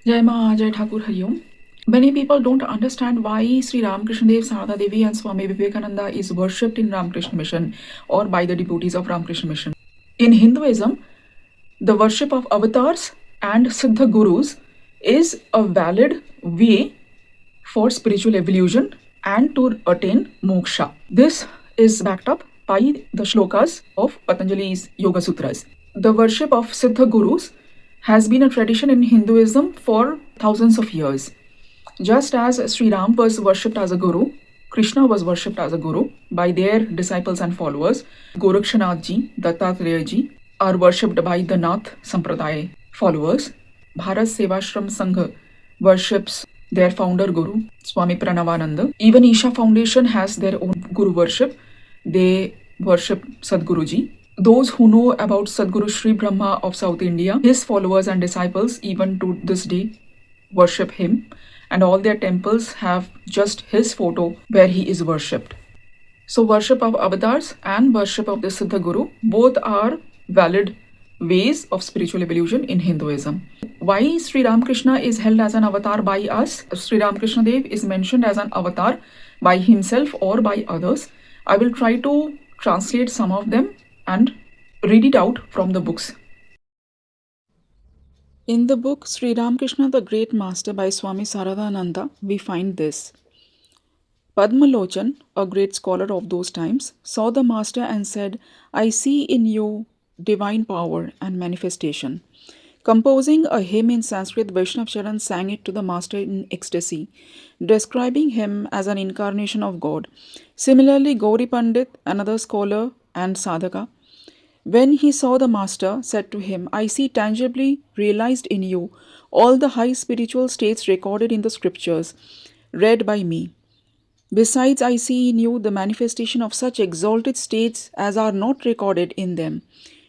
Jai Ma, Jai Thakur Hariom. Many people don't understand why Sri Ramkrishnadev, Sarada Devi, and Swami Vivekananda is worshipped in Ramkrishna Mission or by the devotees of Ramkrishna Mission. In Hinduism, the worship of avatars and Siddha Gurus is a valid way for spiritual evolution and to attain moksha. This is backed up by the shlokas of Patanjali's Yoga Sutras. The worship of Siddha Gurus has been a tradition in Hinduism for thousands of years. Just as Sri Ram was worshipped as a guru, Krishna was worshipped as a guru by their disciples and followers. Gorakshanath ji, Dattatreya ji are worshipped by the Nath Sampradaya followers. Bharat Sevashram Sangha worships their founder guru, Swami Pranavananda. Even Isha Foundation has their own guru worship. They worship Sadhguruji. Those who know about Sadhguru Sri Brahma of South India, his followers and disciples, even to this day, worship him. And all their temples have just his photo where he is worshipped. So worship of avatars and worship of the Siddha Guru, both are valid ways of spiritual evolution in Hinduism. Why Sri Ramakrishna is held as an avatar by us? Sri Ramkrishnadev is mentioned as an avatar by himself or by others. I will try to translate some of them and read it out from the books. In the book Sri Ramakrishna the Great Master by Swami Saradananda, we find this. Padmalochan, a great scholar of those times, saw the master and said, I see in you divine power and manifestation. Composing a hymn in Sanskrit, Vaishnav Charan sang it to the master in ecstasy, describing him as an incarnation of God. Similarly, Gauri Pandit, another scholar and sadhaka, when he saw the master, said to him, I see tangibly realized in you all the high spiritual states recorded in the scriptures, read by me. Besides, I see in you the manifestation of such exalted states as are not recorded in them.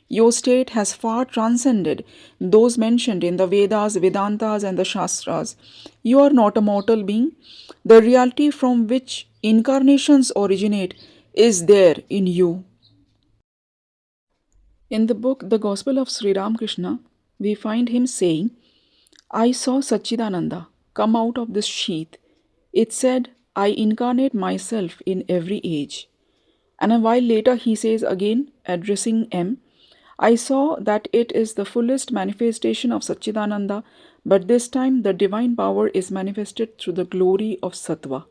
Your state has far transcended those mentioned in the Vedas, Vedantas, and the Shastras. You are not a mortal being. The reality from which incarnations originate is there in you. In the book The Gospel of Sri Ramakrishna, we find him saying, I saw Satchidananda come out of this sheath. It said, I incarnate myself in every age. And a while later he says again, addressing M, I saw that it is the fullest manifestation of Satchidananda, but this time the divine power is manifested through the glory of Sattva.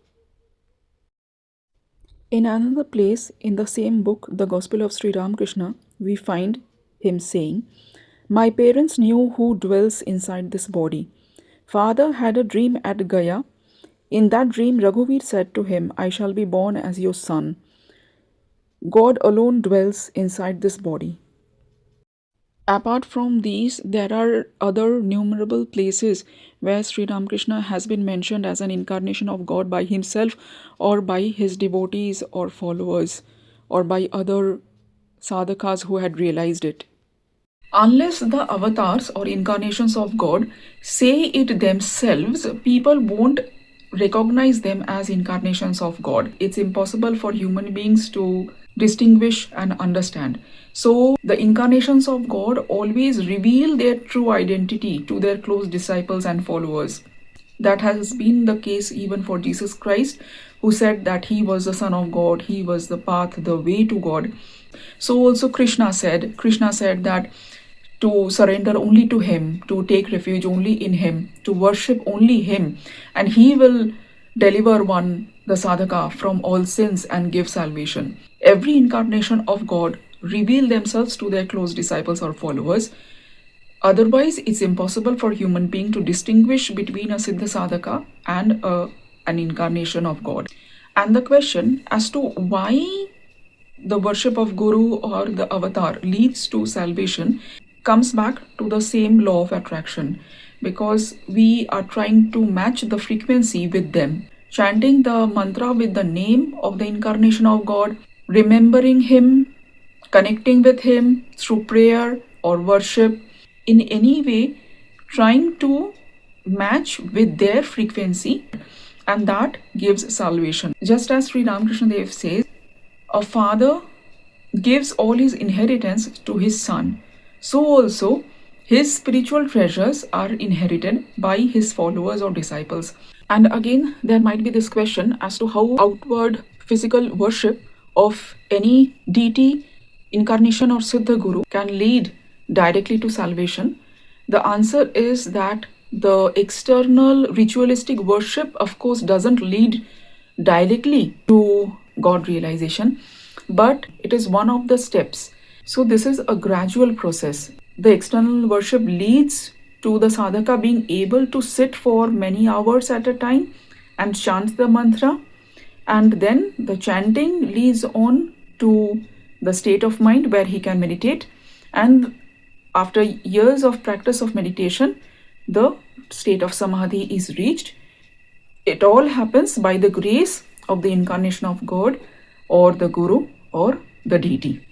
In another place, in the same book, The Gospel of Sri Ramakrishna, we find him saying, My parents knew who dwells inside this body. Father had a dream at Gaya. In that dream, Raghuvir said to him, I shall be born as your son. God alone dwells inside this body. Apart from these, there are other numerable places where Sri Ramakrishna has been mentioned as an incarnation of God by himself or by his devotees or followers or by other sadhakas who had realized it. Unless the avatars or incarnations of God say it themselves, people won't recognize them as incarnations of God. It's impossible for human beings to distinguish and understand. So the incarnations of God always reveal their true identity to their close disciples and followers. That has been the case even for Jesus Christ, who said that he was the Son of God, he was the path, the way to God. So also Krishna said that to surrender only to him, to take refuge only in him, to worship only him, and he will deliver one, the sadhaka, from all sins and give salvation. Every incarnation of God reveal themselves to their close disciples or followers. Otherwise, it's impossible for human being to distinguish between a Siddha Sadhaka and an incarnation of God. And the question as to why the worship of Guru or the avatar leads to salvation comes back to the same law of attraction, because we are trying to match the frequency with them. Chanting the mantra with the name of the incarnation of God, remembering him, connecting with him through prayer or worship, in any way trying to match with their frequency, and that gives salvation. Just as Sri Ramkrishnadev says, a father gives all his inheritance to his son, so also His spiritual treasures are inherited by his followers or disciples. And again, there might be this question as to how outward physical worship of any deity, incarnation, or Siddha Guru can lead directly to salvation. The answer is that the external ritualistic worship, of course, doesn't lead directly to God realization, but it is one of the steps. So, this is a gradual process. The external worship leads to the sadhaka being able to sit for many hours at a time and chant the mantra, and then the chanting leads on to the state of mind where he can meditate. And after years of practice of meditation, the state of samadhi is reached. It all happens by the grace of the incarnation of God or the Guru or the deity.